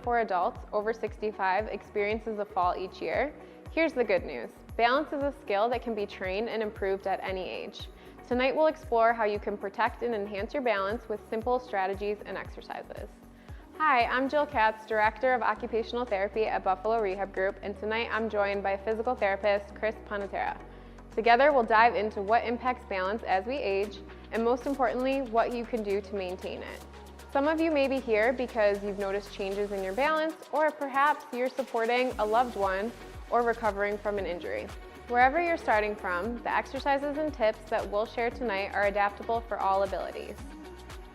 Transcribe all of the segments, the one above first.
4 adults over 65 experiences a fall each year. Here's the good news. Balance is a skill that can be trained and improved at any age. Tonight we'll explore how you can protect and enhance your balance with simple strategies and exercises. Hi, I'm Jill Katz, Director of Occupational Therapy at Buffalo Rehab Group, and tonight I'm joined by Physical Therapist Chris Ponichtera. Together we'll dive into what impacts balance as we age, and most importantly, what you can do to maintain it. Some of you may be here because you've noticed changes in your balance, or perhaps you're supporting a loved one or recovering from an injury. Wherever you're starting from, the exercises and tips that we'll share tonight are adaptable for all abilities.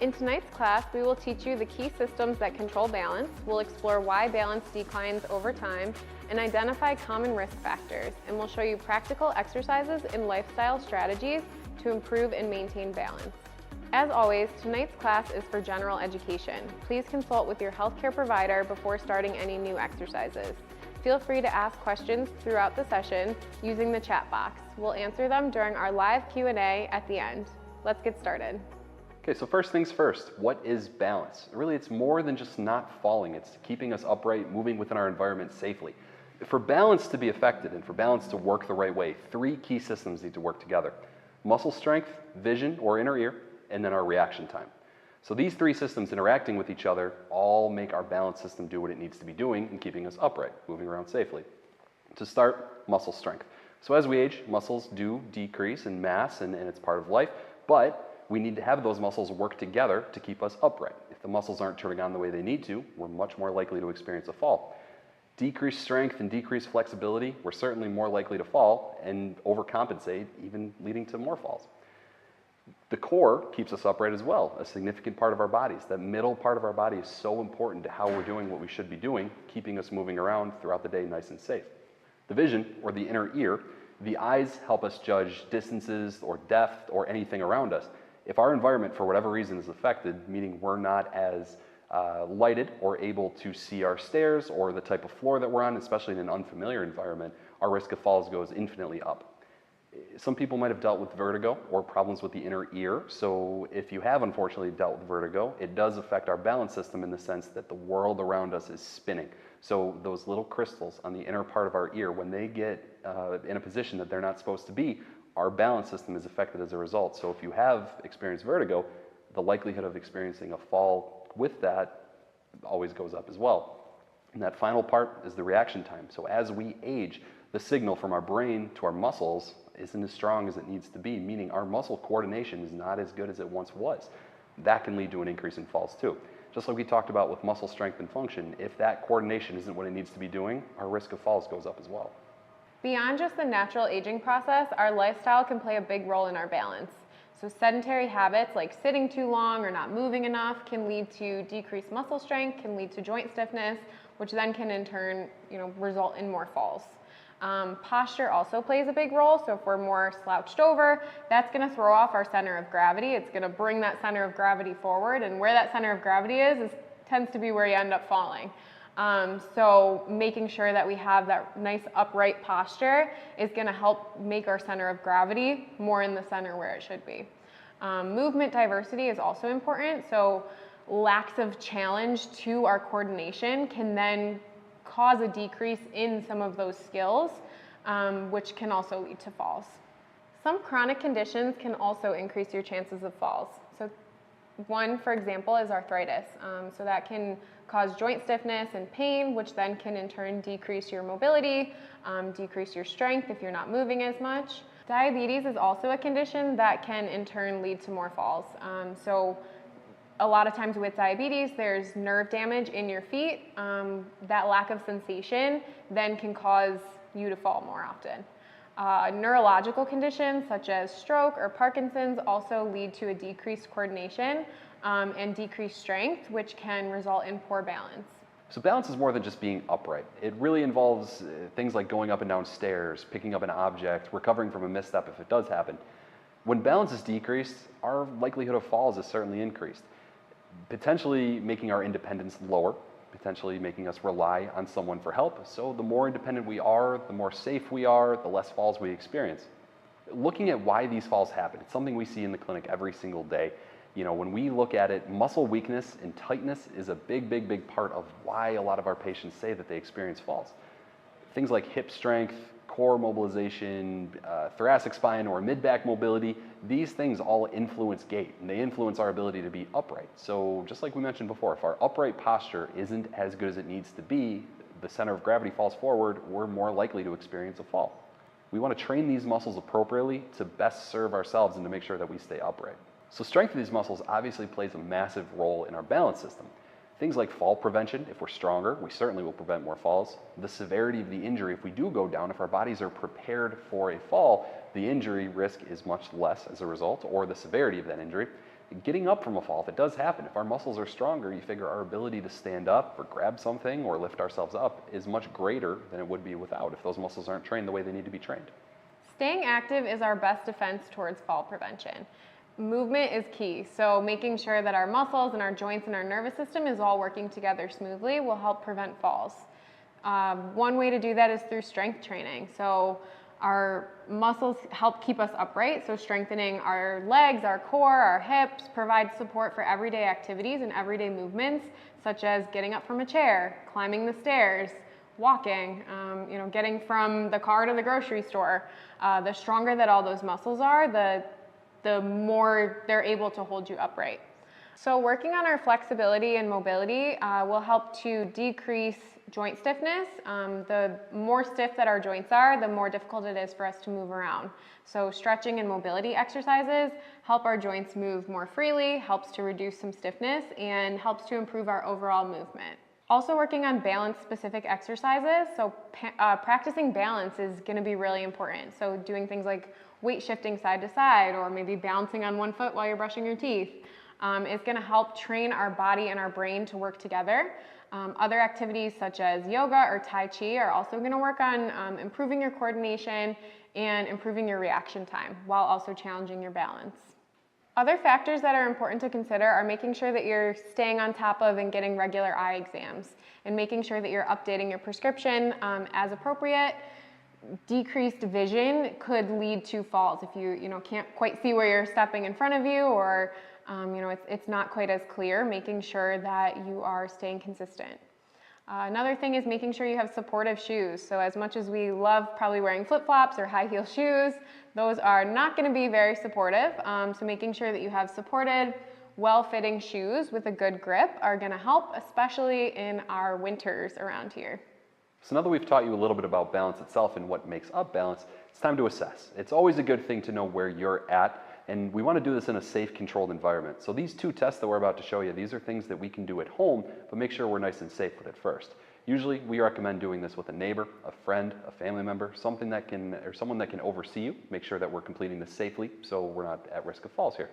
In tonight's class, we will teach you the key systems that control balance, we'll explore why balance declines over time, and identify common risk factors, and we'll show you practical exercises and lifestyle strategies to improve and maintain balance. As always, tonight's class is for general education. Please consult with your healthcare provider before starting any new exercises. Feel free to ask questions throughout the session using the chat box. We'll answer them during our live Q&A at the end. Let's get started. Okay, so first things first, what is balance? Really, it's more than just not falling. It's keeping us upright, moving within our environment safely. For balance to be effective and for balance to work the right way, 3 key systems need to work together. Muscle strength, vision or inner ear, and then our reaction time. So these 3 systems interacting with each other all make our balance system do what it needs to be doing in keeping us upright, moving around safely. To start, muscle strength. So as we age, muscles do decrease in mass and it's part of life, but we need to have those muscles work together to keep us upright. If the muscles aren't turning on the way they need to, we're much more likely to experience a fall. Decreased strength and decreased flexibility, we're certainly more likely to fall and overcompensate, even leading to more falls. The core keeps us upright as well, a significant part of our bodies. That middle part of our body is so important to how we're doing what we should be doing, keeping us moving around throughout the day nice and safe. The vision, or the inner ear, the eyes help us judge distances or depth or anything around us. If our environment, for whatever reason, is affected, meaning we're not as lighted or able to see our stairs or the type of floor that we're on, especially in an unfamiliar environment, our risk of falls goes infinitely up. Some people might have dealt with vertigo or problems with the inner ear, so if you have unfortunately dealt with vertigo, it does affect our balance system in the sense that the world around us is spinning. So those little crystals on the inner part of our ear, when they get in a position that they're not supposed to be, our balance system is affected as a result. So if you have experienced vertigo, the likelihood of experiencing a fall with that always goes up as well. And that final part is the reaction time. So as we age, the signal from our brain to our muscles isn't as strong as it needs to be, meaning our muscle coordination is not as good as it once was. That can lead to an increase in falls too. Just like we talked about with muscle strength and function, if that coordination isn't what it needs to be doing, our risk of falls goes up as well. Beyond just the natural aging process, our lifestyle can play a big role in our balance. So sedentary habits like sitting too long or not moving enough can lead to decreased muscle strength, can lead to joint stiffness, which then can in turn, result in more falls. Posture also plays a big role. So if we're more slouched over, that's going to throw off our center of gravity. It's going to bring that center of gravity forward, and where that center of gravity is tends to be where you end up falling. So making sure that we have that nice upright posture is going to help make our center of gravity more in the center where it should be. Movement diversity is also important. So lacks of challenge to our coordination can then cause a decrease in some of those skills, which can also lead to falls. Some chronic conditions can also increase your chances of falls. So one, for example, is arthritis. So that can cause joint stiffness and pain, which then can in turn decrease your mobility, decrease your strength if you're not moving as much. Diabetes is also a condition that can in turn lead to more falls. So a lot of times with diabetes, there's nerve damage in your feet. That lack of sensation then can cause you to fall more often. Neurological conditions such as stroke or Parkinson's also lead to a decreased coordination and decreased strength, which can result in poor balance. So balance is more than just being upright. It really involves things like going up and down stairs, picking up an object, recovering from a misstep if it does happen. When balance is decreased, our likelihood of falls is certainly increased, potentially making our independence lower, potentially making us rely on someone for help. So the more independent we are, the more safe we are, the less falls we experience. Looking at why these falls happen, it's something we see in the clinic every single day. You know, when we look at it, muscle weakness and tightness is a big part of why a lot of our patients say that they experience falls. Things like hip strength, core mobilization, thoracic spine or mid-back mobility, these things all influence gait, and they influence our ability to be upright. So just like we mentioned before, if our upright posture isn't as good as it needs to be, the center of gravity falls forward, we're more likely to experience a fall. We want to train these muscles appropriately to best serve ourselves and to make sure that we stay upright. So strength of these muscles obviously plays a massive role in our balance system. Things like fall prevention, if we're stronger, we certainly will prevent more falls. The severity of the injury, if we do go down, if our bodies are prepared for a fall, the injury risk is much less as a result, or the severity of that injury. Getting up from a fall, if it does happen, if our muscles are stronger, you figure our ability to stand up or grab something or lift ourselves up is much greater than it would be without if those muscles aren't trained the way they need to be trained. Staying active is our best defense towards fall prevention. Movement is key, so making sure that our muscles and our joints and our nervous system is all working together smoothly will help prevent falls. One way to do that is through strength training. So our muscles help keep us upright, so strengthening our legs, our core, our hips, provide support for everyday activities and everyday movements, such as getting up from a chair, climbing the stairs, walking, getting from the car to the grocery store. The stronger that all those muscles are, the more they're able to hold you upright. So working on our flexibility and mobility will help to decrease joint stiffness. The more stiff that our joints are, the more difficult it is for us to move around. So stretching and mobility exercises help our joints move more freely, helps to reduce some stiffness, and helps to improve our overall movement. Also working on balance-specific exercises, so practicing balance is going to be really important. So doing things like weight shifting side to side, or maybe balancing on one foot while you're brushing your teeth, is going to help train our body and our brain to work together. Other activities such as yoga or Tai Chi are also going to work on improving your coordination and improving your reaction time while also challenging your balance. Other factors that are important to consider are making sure that you're staying on top of and getting regular eye exams, and making sure that you're updating your prescription as appropriate. Decreased vision could lead to falls if you can't quite see where you're stepping in front of you, or it's not quite as clear. Making sure that you are staying consistent. Another thing is making sure you have supportive shoes. So as much as we love probably wearing flip-flops or high-heel shoes, those are not going to be very supportive. So making sure that you have supported, well-fitting shoes with a good grip are going to help, especially in our winters around here. So now that we've taught you a little bit about balance itself and what makes up balance, it's time to assess. It's always a good thing to know where you're at, and we want to do this in a safe, controlled environment. So these two tests that we're about to show you, these are things that we can do at home, but make sure we're nice and safe with it first. Usually we recommend doing this with a neighbor, a friend, a family member, someone that can oversee you, make sure that we're completing this safely so we're not at risk of falls here.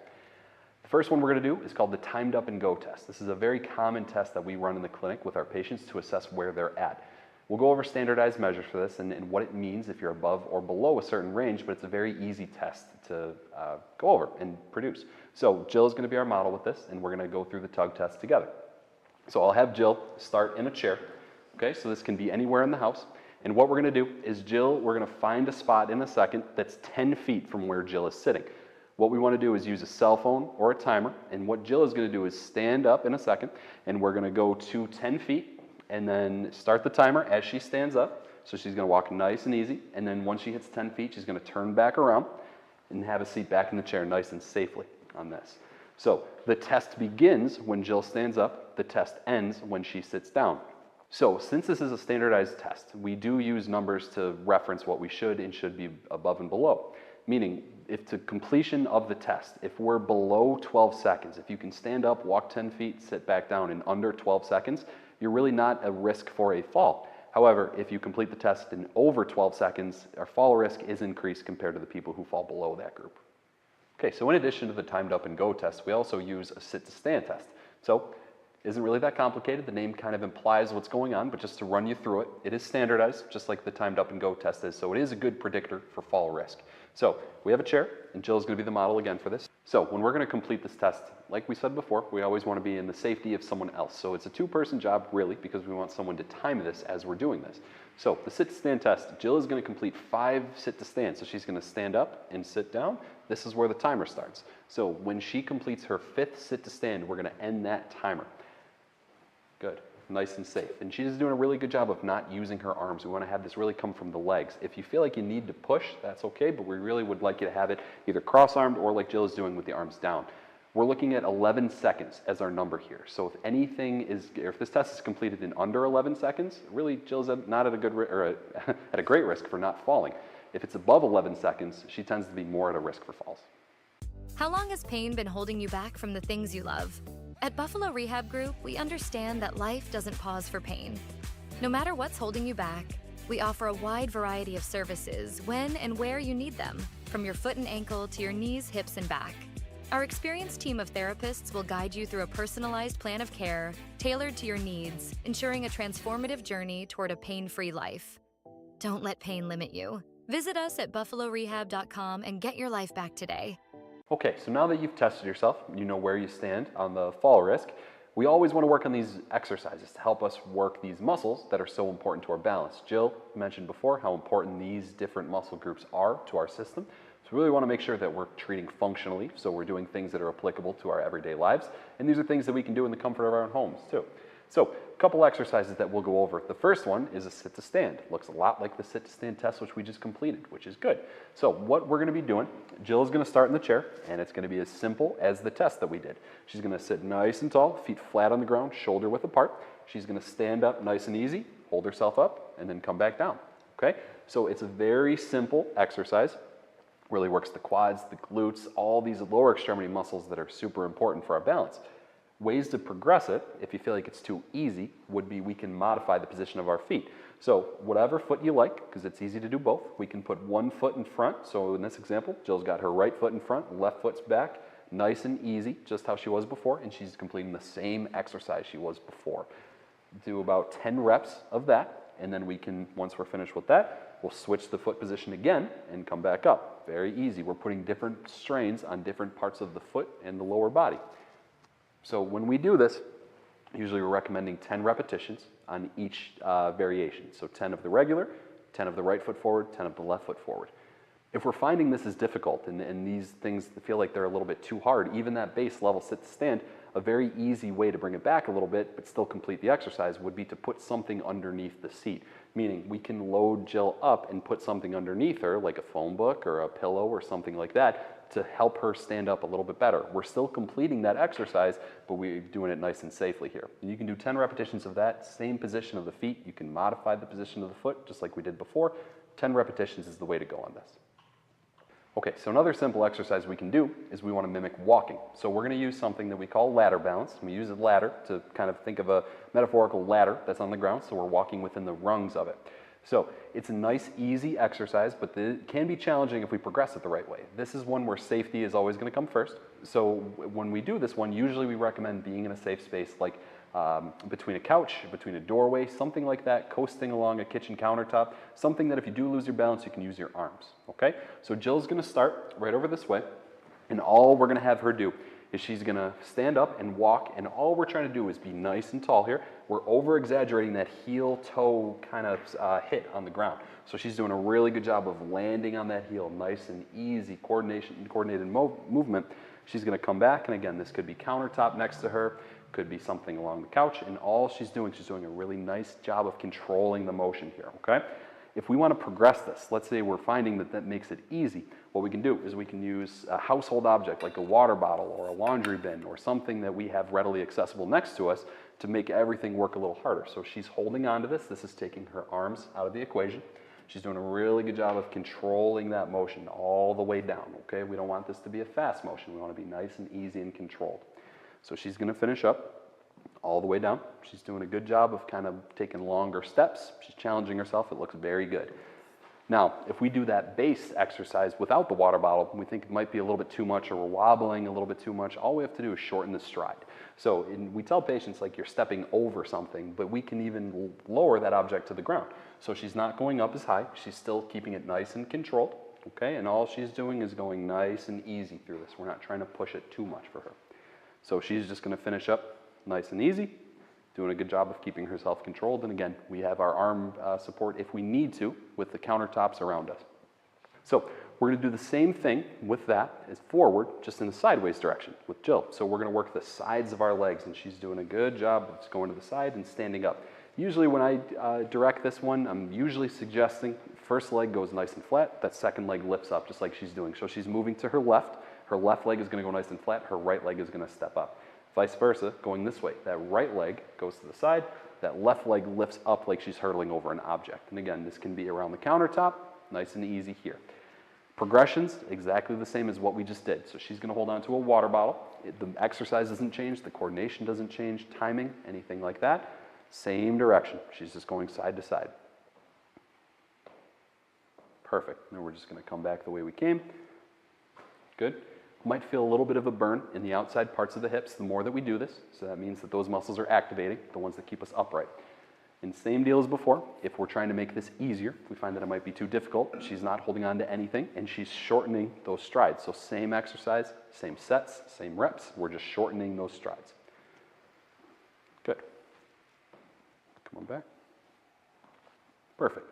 The first one we're going to do is called the timed up and go test. This is a very common test that we run in the clinic with our patients to assess where they're at. We'll go over standardized measures for this and what it means if you're above or below a certain range, but it's a very easy test to go over and produce. So Jill is going to be our model with this, and we're going to go through the tug test together. So I'll have Jill start in a chair. Okay, so this can be anywhere in the house. And what we're going to do is we're going to find a spot in a second that's 10 feet from where Jill is sitting. What we want to do is use a cell phone or a timer, and what Jill is going to do is stand up in a second, and we're going to go to 10 feet, and then start the timer as she stands up. So she's going to walk nice and easy, and then once she hits 10 feet, she's going to turn back around and have a seat back in the chair nice and safely on this. So the test begins when Jill stands up, the test ends when she sits down. So since this is a standardized test, we do use numbers to reference what we should and should be above and below. Meaning, if to completion of the test, if we're below 12 seconds, if you can stand up, walk 10 feet, sit back down in under 12 seconds, you're really not at risk for a fall. However, if you complete the test in over 12 seconds, our fall risk is increased compared to the people who fall below that group. Okay, so in addition to the timed up and go test, we also use a sit to stand test. So, isn't really that complicated. The name kind of implies what's going on, but just to run you through it, it is standardized, just like the timed up and go test is, so it is a good predictor for fall risk. So we have a chair, and Jill's going to be the model again for this. So when we're going to complete this test, like we said before, we always want to be in the safety of someone else. So it's a two-person job, really, because we want someone to time this as we're doing this. So the sit-to-stand test, Jill is going to complete 5 sit-to-stand. So she's going to stand up and sit down. This is where the timer starts. So when she completes her 5th sit-to-stand, we're going to end that timer. Good. Nice and safe. And she's doing a really good job of not using her arms. We want to have this really come from the legs. If you feel like you need to push, that's okay, but we really would like you to have it either cross-armed or like Jill is doing with the arms down. We're looking at 11 seconds as our number here. So if this test is completed in under 11 seconds, really Jill's not at a great risk for not falling. If it's above 11 seconds, she tends to be more at a risk for falls. How long has pain been holding you back from the things you love? At Buffalo Rehab Group, we understand that life doesn't pause for pain. No matter what's holding you back, we offer a wide variety of services when and where you need them, from your foot and ankle to your knees, hips, and back. Our experienced team of therapists will guide you through a personalized plan of care tailored to your needs, ensuring a transformative journey toward a pain-free life. Don't let pain limit you. Visit us at buffalorehab.com and get your life back today. Okay, so now that you've tested yourself, you know where you stand on the fall risk, we always want to work on these exercises to help us work these muscles that are so important to our balance. Jill mentioned before how important these different muscle groups are to our system. So we really want to make sure that we're treating functionally, so we're doing things that are applicable to our everyday lives, and these are things that we can do in the comfort of our own homes too. So a couple exercises that we'll go over. The first one is a sit-to-stand. Looks a lot like the sit-to-stand test which we just completed, which is good. So what we're going to be doing, Jill is going to start in the chair, and it's going to be as simple as the test that we did. She's going to sit nice and tall, feet flat on the ground, shoulder width apart. She's going to stand up nice and easy, hold herself up, and then come back down. Okay? So it's a very simple exercise. Really works the quads, the glutes, all these lower extremity muscles that are super important for our balance. Ways to progress it, if you feel like it's too easy, would be we can modify the position of our feet. So whatever foot you like, because it's easy to do both, we can put one foot in front. So in this example, Jill's got her right foot in front, left foot's back, nice and easy, just how she was before, and she's completing the same exercise she was before. Do about 10 reps of that, and then we can, once we're finished with that, we'll switch the foot position again and come back up. Very easy. We're putting different strains on different parts of the foot and the lower body. So when we do this, usually we're recommending 10 repetitions on each variation. So 10 of the regular, 10 of the right foot forward, 10 of the left foot forward. If we're finding this is difficult and these things feel like they're a little bit too hard, even that base level sit-to-stand, a very easy way to bring it back a little bit but still complete the exercise would be to put something underneath the seat. Meaning we can load Jill up and put something underneath her, like a phone book or a pillow or something like that, to help her stand up a little bit better. We're still completing that exercise, but we're doing it nice and safely here. And you can do 10 repetitions of that, same position of the feet. You can modify the position of the foot, just like we did before. 10 repetitions is the way to go on this. Okay, so another simple exercise we can do is we want to mimic walking. So we're going to use something that we call ladder balance. We use a ladder to kind of think of a metaphorical ladder that's on the ground, so we're walking within the rungs of it. So it's a nice, easy exercise, but it can be challenging if we progress it the right way. This is one where safety is always going to come first. So when we do this one, usually we recommend being in a safe space, like between a couch, between a doorway, something like that, coasting along a kitchen countertop, something that if you do lose your balance, you can use your arms, okay? So Jill's gonna start right over this way, and all we're gonna have her do is she's gonna stand up and walk, and all we're trying to do is be nice and tall here. We're over-exaggerating that heel-toe kind of hit on the ground. So she's doing a really good job of landing on that heel, nice and easy, coordinated movement. She's gonna come back, and again, this could be countertop next to her, could be something along the couch, and all she's doing a really nice job of controlling the motion here, okay? If we want to progress this, let's say we're finding that makes it easy, what we can do is we can use a household object like a water bottle or a laundry bin or something that we have readily accessible next to us to make everything work a little harder. So she's holding on to this. This is taking her arms out of the equation. She's doing a really good job of controlling that motion all the way down, okay? We don't want this to be a fast motion. We want to be nice and easy and controlled. So she's going to finish up all the way down. She's doing a good job of kind of taking longer steps. She's challenging herself. It looks very good. Now, if we do that base exercise without the water bottle, we think it might be a little bit too much or we're wobbling a little bit too much, all we have to do is shorten the stride. So we tell patients like you're stepping over something, but we can even lower that object to the ground. So she's not going up as high. She's still keeping it nice and controlled. okay? And all she's doing is going nice and easy through this. We're not trying to push it too much for her. So she's just gonna finish up nice and easy, doing a good job of keeping herself controlled. And again, we have our arm support if we need to with the countertops around us. So we're gonna do the same thing with that as forward, just in the sideways direction with Jill. So we're gonna work the sides of our legs, and she's doing a good job of just going to the side and standing up. Usually when I direct this one, I'm usually suggesting first leg goes nice and flat, that second leg lifts up just like she's doing. So she's moving to her left leg is gonna go nice and flat, her right leg is gonna step up. Vice versa, going this way, that right leg goes to the side, that left leg lifts up like she's hurdling over an object. And again, this can be around the countertop, nice and easy here. Progressions, exactly the same as what we just did. So she's gonna hold on to a water bottle. The exercise doesn't change, the coordination doesn't change, timing, anything like that. Same direction, she's just going side to side. Perfect, now we're just gonna come back the way we came. Good. Might feel a little bit of a burn in the outside parts of the hips the more that we do this. So that means that those muscles are activating, the ones that keep us upright. And same deal as before, if we're trying to make this easier, we find that it might be too difficult, she's not holding on to anything, and she's shortening those strides. So same exercise, same sets, same reps, we're just shortening those strides. Good. Come on back. Perfect.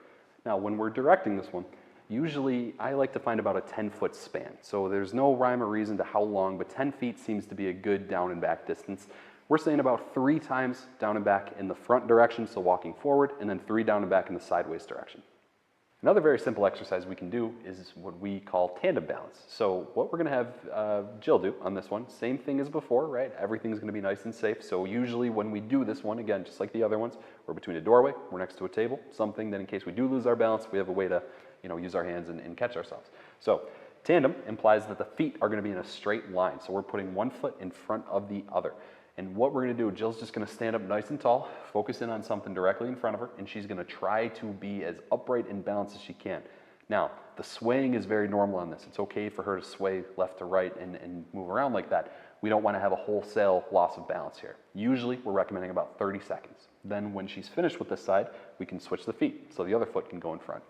Now when we're directing this one, usually I like to find about a 10-foot span. So there's no rhyme or reason to how long, but 10 feet seems to be a good down and back distance. We're saying about 3 times down and back in the front direction, so walking forward, and then 3 down and back in the sideways direction. Another very simple exercise we can do is what we call tandem balance. So what we're gonna have Jill do on this one, same thing as before, right? Everything's gonna be nice and safe. So usually when we do this one, again, just like the other ones, we're between a doorway, we're next to a table, something that in case we do lose our balance, we have a way to use our hands and catch ourselves. So tandem implies that the feet are gonna be in a straight line. So we're putting one foot in front of the other. And what we're gonna do, Jill's just gonna stand up nice and tall, focus in on something directly in front of her, and she's gonna try to be as upright and balanced as she can. Now, the swaying is very normal on this. It's okay for her to sway left to right and move around like that. We don't wanna have a wholesale loss of balance here. Usually, we're recommending about 30 seconds. Then when she's finished with this side, we can switch the feet, so the other foot can go in front.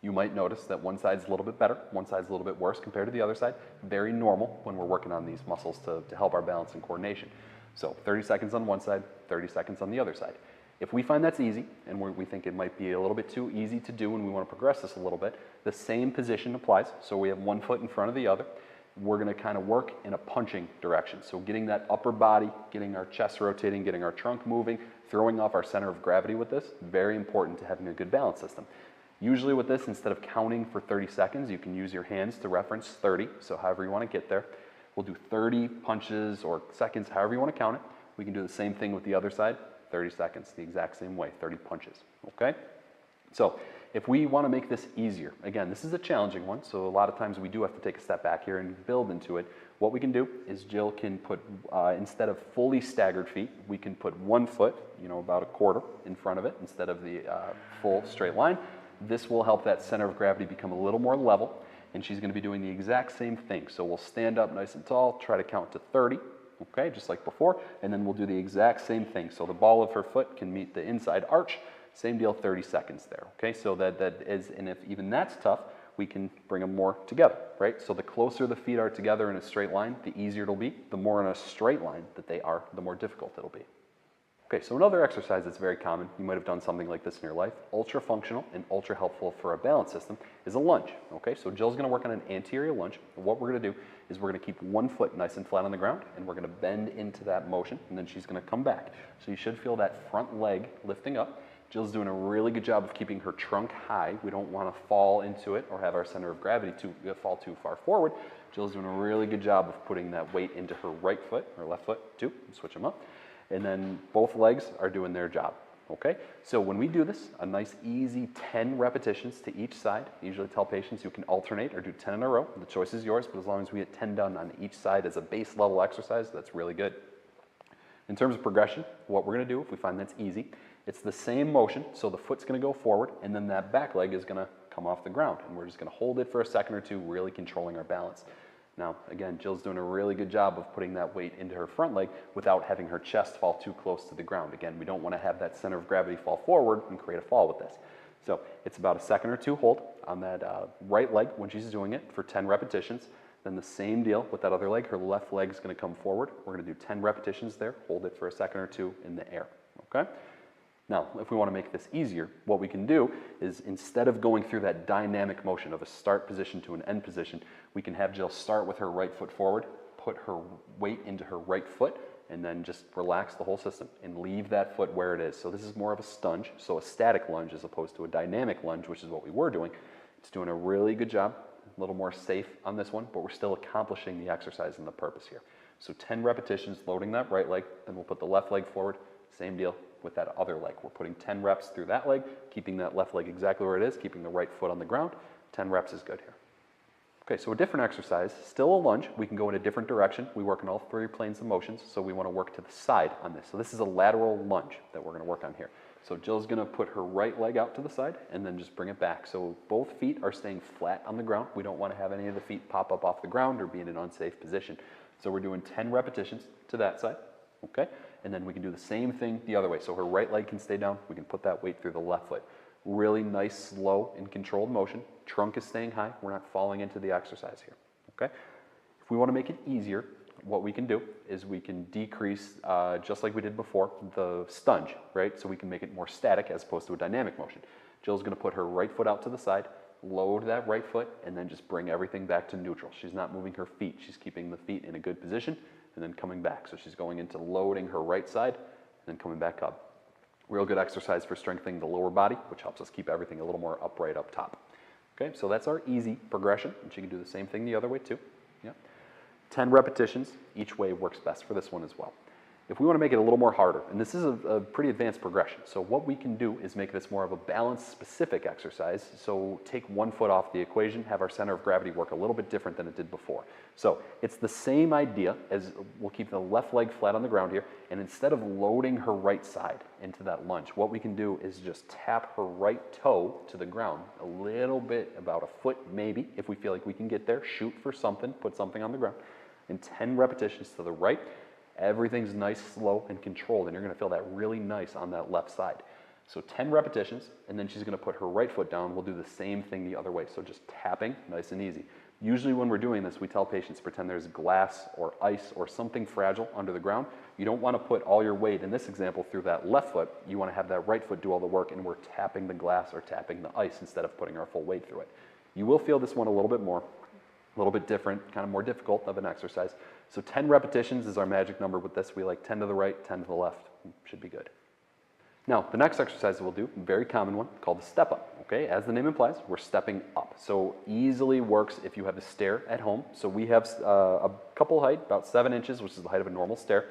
You might notice that one side's a little bit better, one side's a little bit worse compared to the other side. Very normal when we're working on these muscles to help our balance and coordination. So 30 seconds on one side, 30 seconds on the other side. If we find that's easy, and we think it might be a little bit too easy to do and we want to progress this a little bit, the same position applies. So we have one foot in front of the other. We're going to kind of work in a punching direction. So getting that upper body, getting our chest rotating, getting our trunk moving, throwing off our center of gravity with this, very important to having a good balance system. Usually with this, instead of counting for 30 seconds, you can use your hands to reference 30, so however you want to get there. We'll do 30 punches or seconds, however you want to count it. We can do the same thing with the other side, 30 seconds, the exact same way, 30 punches, okay? So if we want to make this easier, again, this is a challenging one, so a lot of times we do have to take a step back here and build into it. What we can do is Jill can put, instead of fully staggered feet, we can put one foot, about a quarter in front of it instead of the full straight line. This will help that center of gravity become a little more level, and she's going to be doing the exact same thing. So we'll stand up nice and tall, try to count to 30, okay, just like before, and then we'll do the exact same thing. So the ball of her foot can meet the inside arch, same deal, 30 seconds there, okay? So that is, and if even that's tough, we can bring them more together, right? So the closer the feet are together in a straight line, the easier it'll be. The more in a straight line that they are, the more difficult it'll be. Okay, so another exercise that's very common, you might have done something like this in your life, ultra functional and ultra helpful for a balance system, is a lunge. Okay, so Jill's gonna work on an anterior lunge. What we're gonna do is we're gonna keep one foot nice and flat on the ground, and we're gonna bend into that motion, and then she's gonna come back. So you should feel that front leg lifting up. Jill's doing a really good job of keeping her trunk high. We don't wanna fall into it or have our center of gravity fall too far forward. Jill's doing a really good job of putting that weight into her right foot, or left foot too, switch them up. And then both legs are doing their job, okay? So when we do this, a nice easy 10 repetitions to each side. I usually tell patients you can alternate or do 10 in a row. The choice is yours, but as long as we get 10 done on each side as a base level exercise, that's really good. In terms of progression, what we're gonna do, if we find that's easy, it's the same motion, so the foot's gonna go forward, and then that back leg is gonna come off the ground, and we're just gonna hold it for a second or two, really controlling our balance. Now, again, Jill's doing a really good job of putting that weight into her front leg without having her chest fall too close to the ground. Again, we don't want to have that center of gravity fall forward and create a fall with this. So it's about a second or two hold on that right leg when she's doing it for 10 repetitions. Then the same deal with that other leg. Her left leg is going to come forward. We're going to do 10 repetitions there. Hold it for a second or two in the air, okay? Now, if we want to make this easier, what we can do is instead of going through that dynamic motion of a start position to an end position, we can have Jill start with her right foot forward, put her weight into her right foot, and then just relax the whole system and leave that foot where it is. So this is more of a stunge, so a static lunge as opposed to a dynamic lunge, which is what we were doing. It's doing a really good job, a little more safe on this one, but we're still accomplishing the exercise and the purpose here. So 10 repetitions loading that right leg, then we'll put the left leg forward, same deal with that other leg. We're putting 10 reps through that leg, keeping that left leg exactly where it is, keeping the right foot on the ground. 10 reps is good here. Okay, so a different exercise, still a lunge. We can go in a different direction. We work on all three planes of motions, so we want to work to the side on this. So this is a lateral lunge that we're going to work on here. So Jill's going to put her right leg out to the side and then just bring it back. So both feet are staying flat on the ground. We don't want to have any of the feet pop up off the ground or be in an unsafe position. So we're doing 10 repetitions to that side, okay? And then we can do the same thing the other way. So her right leg can stay down. We can put that weight through the left foot. Really nice, slow, and controlled motion. Trunk is staying high. We're not falling into the exercise here, okay? If we want to make it easier, what we can do is we can decrease, just like we did before, the stunge, right? So we can make it more static as opposed to a dynamic motion. Jill's going to put her right foot out to the side, load that right foot, and then just bring everything back to neutral. She's not moving her feet. She's keeping the feet in a good position and then coming back. So she's going into loading her right side and then coming back up. Real good exercise for strengthening the lower body, which helps us keep everything a little more upright up top. Okay, so that's our easy progression, and she can do the same thing the other way too. Yeah. 10 repetitions, each way works best for this one as well. If we want to make it a little more harder, and this is a pretty advanced progression, so what we can do is make this more of a balance-specific exercise. So take one foot off the equation, have our center of gravity work a little bit different than it did before. So it's the same idea as we'll keep the left leg flat on the ground here, and instead of loading her right side into that lunge, what we can do is just tap her right toe to the ground a little bit, about a foot maybe, if we feel like we can get there, shoot for something, put something on the ground, and 10 repetitions to the right. Everything's nice, slow, and controlled, and you're going to feel that really nice on that left side. So 10 repetitions, and then she's going to put her right foot down. We'll do the same thing the other way, so just tapping, nice and easy. Usually when we're doing this, we tell patients, pretend there's glass or ice or something fragile under the ground. You don't want to put all your weight, in this example, through that left foot. You want to have that right foot do all the work, and we're tapping the glass or tapping the ice instead of putting our full weight through it. You will feel this one a little bit more, a little bit different, kind of more difficult of an exercise. So 10 repetitions is our magic number with this. We like 10 to the right, 10 to the left. Should be good. Now, the next exercise we'll do, a very common one, called the step up. Okay, as the name implies, we're stepping up. So easily works if you have a stair at home. So we have a couple height, about 7 inches, which is the height of a normal stair.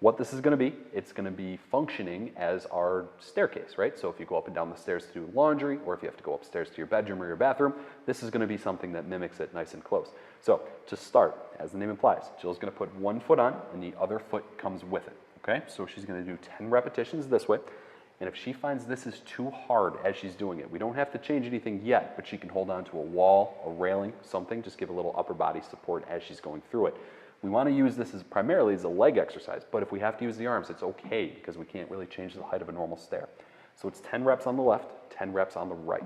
What this is going to be, it's going to be functioning as our staircase, right? So if you go up and down the stairs to do laundry, or if you have to go upstairs to your bedroom or your bathroom, this is going to be something that mimics it nice and close. So to start, as the name implies, Jill's going to put one foot on and the other foot comes with it, okay? So she's going to do 10 repetitions this way. And if she finds this is too hard as she's doing it, we don't have to change anything yet, but she can hold on to a wall, a railing, something, just give a little upper body support as she's going through it. We want to use this as primarily as a leg exercise, but if we have to use the arms, it's okay because we can't really change the height of a normal stair. So it's 10 reps on the left, 10 reps on the right.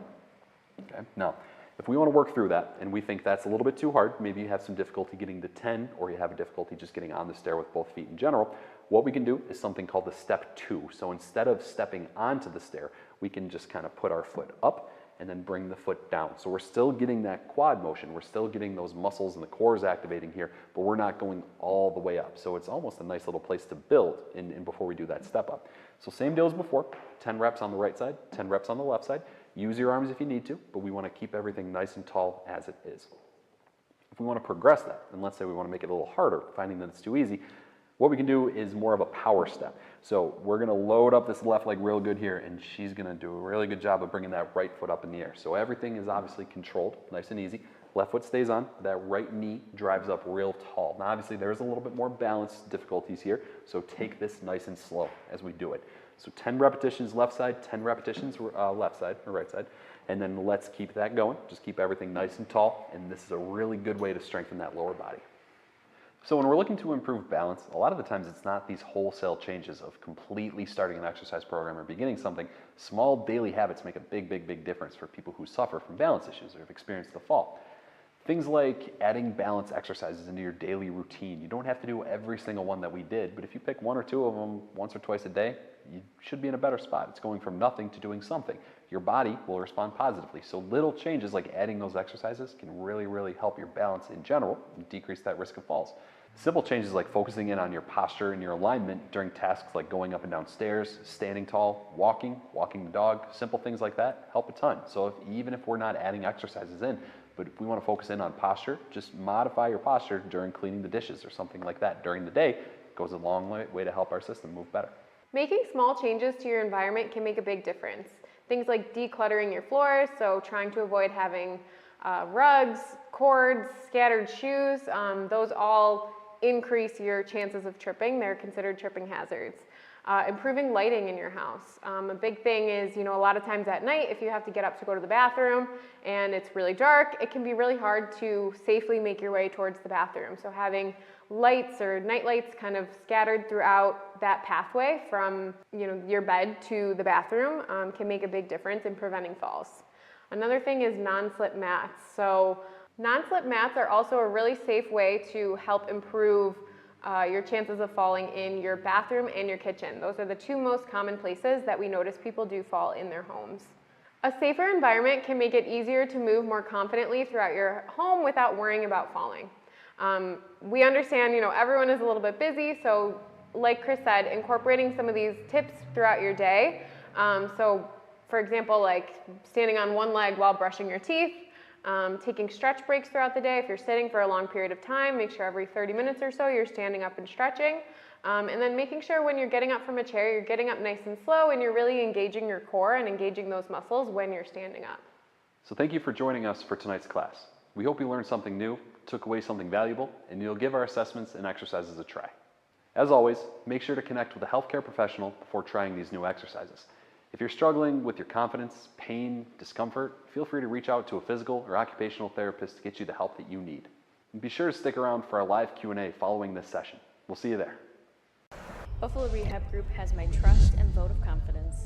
Okay. Now, if we want to work through that and we think that's a little bit too hard, maybe you have some difficulty getting to 10 or you have a difficulty just getting on the stair with both feet in general, what we can do is something called the step 2. So instead of stepping onto the stair, we can just kind of put our foot up and then bring the foot down. So we're still getting that quad motion. We're still getting those muscles and the core is activating here, but we're not going all the way up. So it's almost a nice little place to build in before we do that step up. So same deal as before, 10 reps on the right side, 10 reps on the left side. Use your arms if you need to, but we want to keep everything nice and tall as it is. If we want to progress that, and let's say we want to make it a little harder, finding that it's too easy, what we can do is more of a power step. So we're going to load up this left leg real good here, and she's going to do a really good job of bringing that right foot up in the air. So everything is obviously controlled, nice and easy. Left foot stays on, that right knee drives up real tall. Now obviously there's a little bit more balance difficulties here, so take this nice and slow as we do it. So 10 repetitions left side, 10 repetitions left side or right side, and then let's keep that going. Just keep everything nice and tall, and this is a really good way to strengthen that lower body. So when we're looking to improve balance, a lot of the times it's not these wholesale changes of completely starting an exercise program or beginning something. Small daily habits make a big difference for people who suffer from balance issues or have experienced the fall. Things like adding balance exercises into your daily routine. You don't have to do every single one that we did, but if you pick one or two of them once or twice a day, you should be in a better spot. It's going from nothing to doing something. Your body will respond positively. So little changes like adding those exercises can really help your balance in general and decrease that risk of falls. Simple changes like focusing in on your posture and your alignment during tasks like going up and down stairs, standing tall, walking the dog, simple things like that help a ton. So even if we're not adding exercises in, but if we want to focus in on posture, just modify your posture during cleaning the dishes or something like that during the day. It goes a long way to help our system move better. Making small changes to your environment can make a big difference. Things like decluttering your floors, so trying to avoid having rugs, cords, scattered shoes, those all increase your chances of tripping. They're considered tripping hazards. Improving lighting in your house. A big thing is, a lot of times at night, if you have to get up to go to the bathroom and it's really dark, it can be really hard to safely make your way towards the bathroom. So having lights or night lights kind of scattered throughout that pathway from your bed to the bathroom can make a big difference in preventing falls. Another thing is non-slip mats. So non-slip mats are also a really safe way to help improve your chances of falling in your bathroom and your kitchen. Those are the two most common places that we notice people do fall in their homes. A safer environment can make it easier to move more confidently throughout your home without worrying about falling. We understand, everyone is a little bit busy, so like Chris said, incorporating some of these tips throughout your day. So for example, like standing on one leg while brushing your teeth, taking stretch breaks throughout the day. If you're sitting for a long period of time, make sure every 30 minutes or so you're standing up and stretching. And then making sure when you're getting up from a chair, you're getting up nice and slow and you're really engaging your core and engaging those muscles when you're standing up. So thank you for joining us for tonight's class. We hope you learned something new, took away something valuable, and you'll give our assessments and exercises a try. As always, make sure to connect with a healthcare professional before trying these new exercises. If you're struggling with your confidence, pain, discomfort, feel free to reach out to a physical or occupational therapist to get you the help that you need. And be sure to stick around for our live Q&A following this session. We'll see you there. Buffalo Rehab Group has my trust and vote of confidence.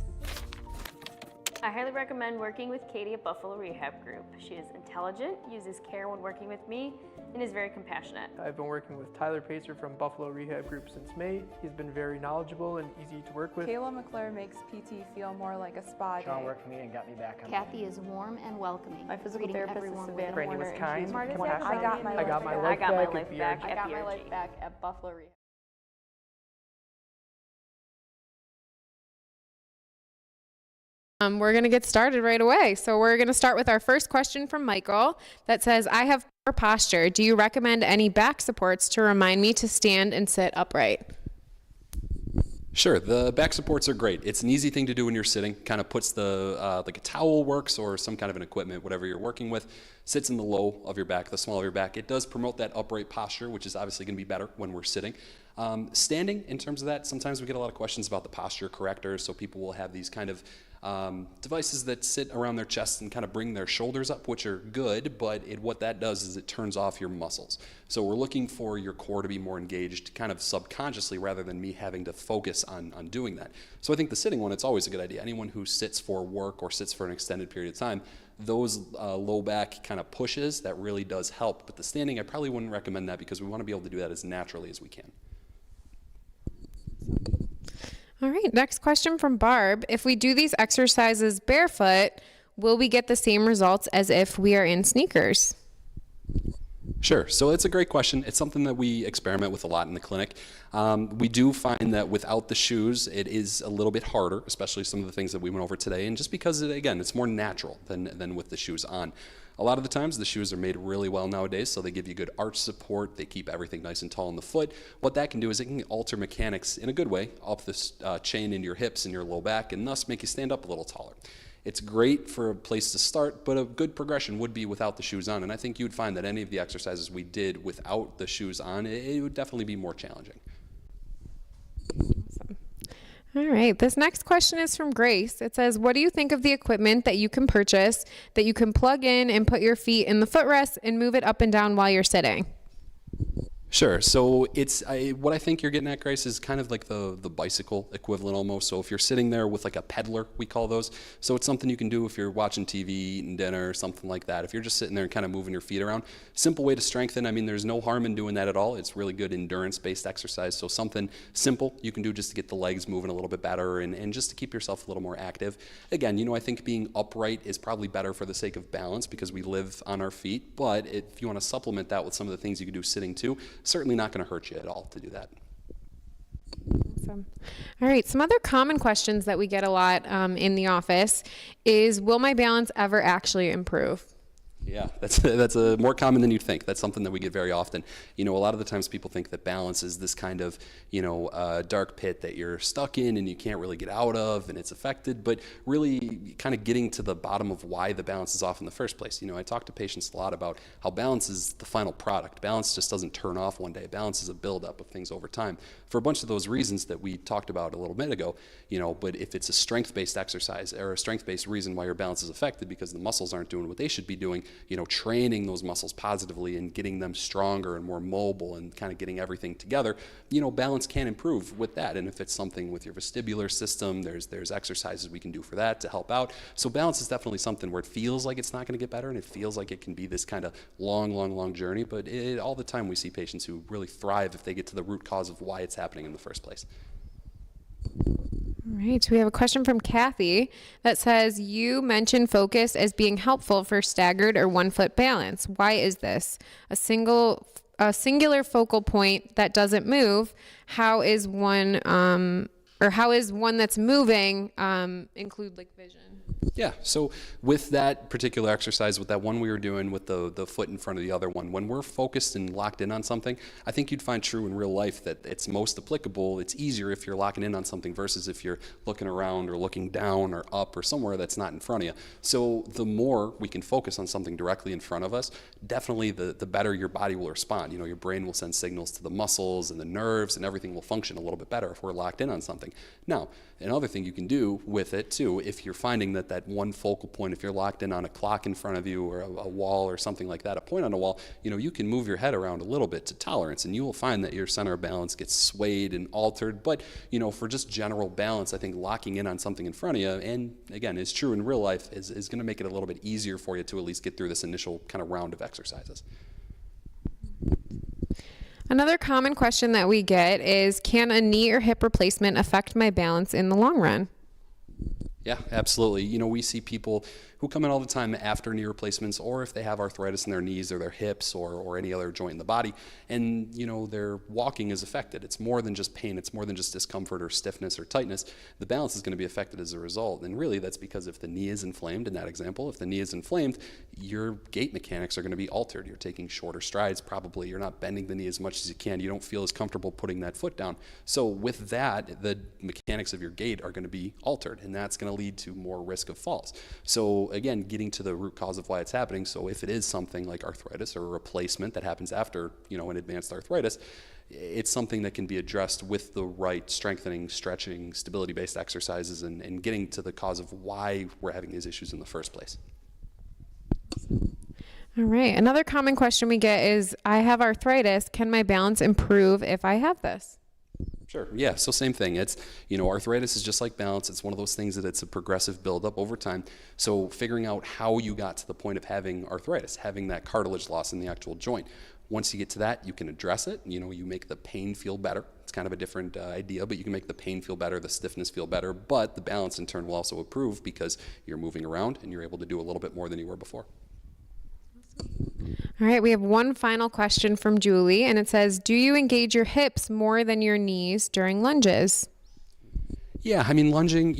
I highly recommend working with Katie at Buffalo Rehab Group. She is intelligent, uses care when working with me, and is very compassionate. I've been working with Tyler Pacer from Buffalo Rehab Group since May. He's been very knowledgeable and easy to work with. Kayla McClure makes PT feel more like a spa day. Sean worked with me and got me back on. Kathy is warm and welcoming. My physical therapist is Savannah Brandy was Warner, kind, and she's smart as compassionate. heck. I got my life back I got my life BRG. back at Buffalo Rehab. We're going to get started right away. So we're going to start with our first question from Michael that says, I have poor posture. Do you recommend any back supports to remind me to stand and sit upright? Sure, the back supports are great. It's an easy thing to do when you're sitting. Kind of puts the, like a towel works or some kind of an equipment, whatever you're working with, sits in the low of your back, the small of your back. It does promote that upright posture, which is obviously going to be better when we're sitting. Standing, in terms of that, sometimes we get a lot of questions about the posture correctors, so people will have these kind of devices that sit around their chest and kind of bring their shoulders up, which are good, but what that does is it turns off your muscles. So we're looking for your core to be more engaged kind of subconsciously rather than me having to focus on doing that. So I think the sitting one, it's always a good idea. Anyone who sits for work or sits for an extended period of time, those low back kind of pushes, that really does help. But the standing, I probably wouldn't recommend that because we want to be able to do that as naturally as we can. All right, next question from Barb. If we do these exercises barefoot, will we get the same results as if we are in sneakers? Sure, so it's a great question. It's something that we experiment with a lot in the clinic. We do find that without the shoes, it is a little bit harder, especially some of the things that we went over today, and just because, again, it's more natural than with the shoes on. A lot of the times, the shoes are made really well nowadays, so they give you good arch support, they keep everything nice and tall in the foot. What that can do is it can alter mechanics in a good way up this chain into your hips and your low back, and thus make you stand up a little taller. It's great for a place to start, but a good progression would be without the shoes on, and I think you'd find that any of the exercises we did without the shoes on, it would definitely be more challenging. Awesome. All right, this next question is from Grace. It says, what do you think of the equipment that you can purchase that you can plug in and put your feet in the footrest and move it up and down while you're sitting? Sure. So what I think you're getting at, Grace, is kind of like the bicycle equivalent almost. So if you're sitting there with like a peddler, we call those. So it's something you can do if you're watching TV, eating dinner, something like that. If you're just sitting there and kind of moving your feet around, simple way to strengthen. I mean, there's no harm in doing that at all. It's really good endurance-based exercise. So something simple you can do just to get the legs moving a little bit better and just to keep yourself a little more active. Again, I think being upright is probably better for the sake of balance because we live on our feet. But if you want to supplement that with some of the things you can do sitting too, certainly not going to hurt you at all to do that. Awesome. All right, some other common questions that we get a lot in the office is, will my balance ever actually improve? Yeah, that's more common than you'd think. That's something that we get very often. A lot of the times people think that balance is this kind of, dark pit that you're stuck in and you can't really get out of and it's affected, but really kind of getting to the bottom of why the balance is off in the first place. I talk to patients a lot about how balance is the final product. Balance just doesn't turn off one day. Balance is a buildup of things over time for a bunch of those reasons that we talked about a little bit ago, but if it's a strength-based exercise or a strength-based reason why your balance is affected because the muscles aren't doing what they should be doing, training those muscles positively and getting them stronger and more mobile and kind of getting everything together, balance can improve with that. And if it's something with your vestibular system, there's exercises we can do for that to help out. So balance is definitely something where it feels like it's not going to get better and it feels like it can be this kind of long journey, but all the time we see patients who really thrive if they get to the root cause of why it's happening in the first place. All right, we have a question from Kathy that says, you mentioned focus as being helpful for staggered or 1 foot balance. Why is this? A singular focal point that doesn't move. How is one that's moving include like vision? Yeah, so with that particular exercise, with that one we were doing with the foot in front of the other one, when we're focused and locked in on something, I think you'd find true in real life that it's most applicable. It's easier if you're locking in on something versus if you're looking around or looking down or up or somewhere that's not in front of you. So the more we can focus on something directly in front of us, definitely the better your body will respond. Your brain will send signals to the muscles and the nerves and everything will function a little bit better if we're locked in on something. Now, another thing you can do with it too, if you're finding that one focal point, if you're locked in on a clock in front of you or a wall or something like that, a point on a wall, you can move your head around a little bit to tolerance and you will find that your center of balance gets swayed and altered. But, for just general balance, I think locking in on something in front of you, and again, it's true in real life, is going to make it a little bit easier for you to at least get through this initial kind of round of exercises. Another common question that we get is, can a knee or hip replacement affect my balance in the long run? Yeah, absolutely. We see people who come in all the time after knee replacements, or if they have arthritis in their knees or their hips or any other joint in the body, and their walking is affected. It's more than just pain. It's more than just discomfort or stiffness or tightness. The balance is going to be affected as a result. And really, that's because if the knee is inflamed, in that example, if the knee is inflamed, your gait mechanics are going to be altered. You're taking shorter strides, probably. You're not bending the knee as much as you can. You don't feel as comfortable putting that foot down. So with that, the mechanics of your gait are going to be altered, and that's going to lead to more risk of falls. So again, getting to the root cause of why it's happening. So if it is something like arthritis or a replacement that happens after, an advanced arthritis, it's something that can be addressed with the right strengthening, stretching, stability-based exercises and getting to the cause of why we're having these issues in the first place. All right. Another common question we get is, I have arthritis. Can my balance improve if I have this? Sure. Yeah. So same thing. It's, arthritis is just like balance. It's one of those things that it's a progressive buildup over time. So figuring out how you got to the point of having arthritis, having that cartilage loss in the actual joint. Once you get to that, you can address it. You make the pain feel better. It's kind of a different idea, but you can make the pain feel better, the stiffness feel better, but the balance in turn will also improve because you're moving around and you're able to do a little bit more than you were before. All right, we have one final question from Julie, and it says, do you engage your hips more than your knees during lunges? Yeah, I mean, lunging,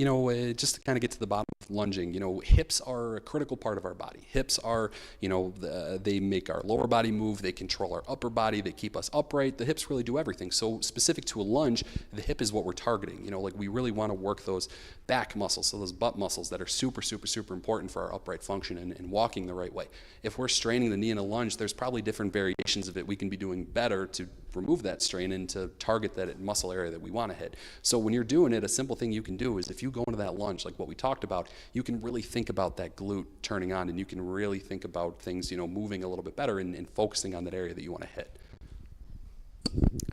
just to kind of get to the bottom of lunging, hips are a critical part of our body. Hips are, they make our lower body move, they control our upper body, they keep us upright. The hips really do everything. So specific to a lunge, the hip is what we're targeting. We really want to work those back muscles, so those butt muscles that are super, super, super important for our upright function and walking the right way. If we're straining the knee in a lunge, there's probably different variations of it we can be doing better to remove that strain and to target that muscle area that we want to hit. So when you're doing it, a simple thing you can do is if you go into that lunge, like what we talked about, you can really think about that glute turning on, and you can really think about things, moving a little bit better and focusing on that area that you want to hit.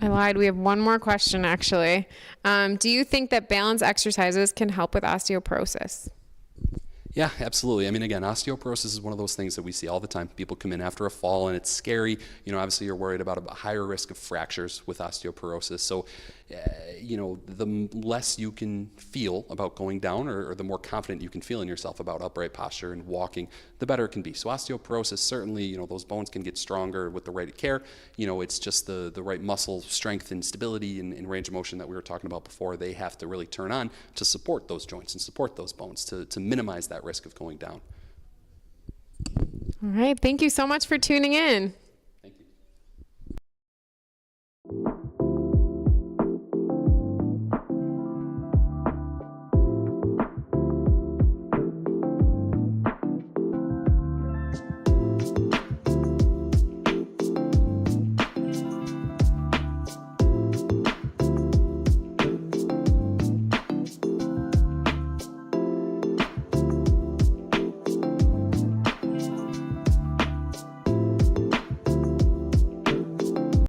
I lied. We have one more question, actually. Do you think that balance exercises can help with osteoporosis? Yeah, absolutely. I mean, again, osteoporosis is one of those things that we see all the time. People come in after a fall and it's scary. You know, obviously you're worried about a higher risk of fractures with osteoporosis. So, you know, the less you can feel about going down or the more confident you can feel in yourself about upright posture and walking, the better it can be. So osteoporosis, certainly, you know, those bones can get stronger with the right care. You know, it's just the right muscle strength and stability and range of motion that we were talking about before. They have to really turn on to support those joints and support those bones to minimize that risk of going down. All right. Thank you so much for tuning in.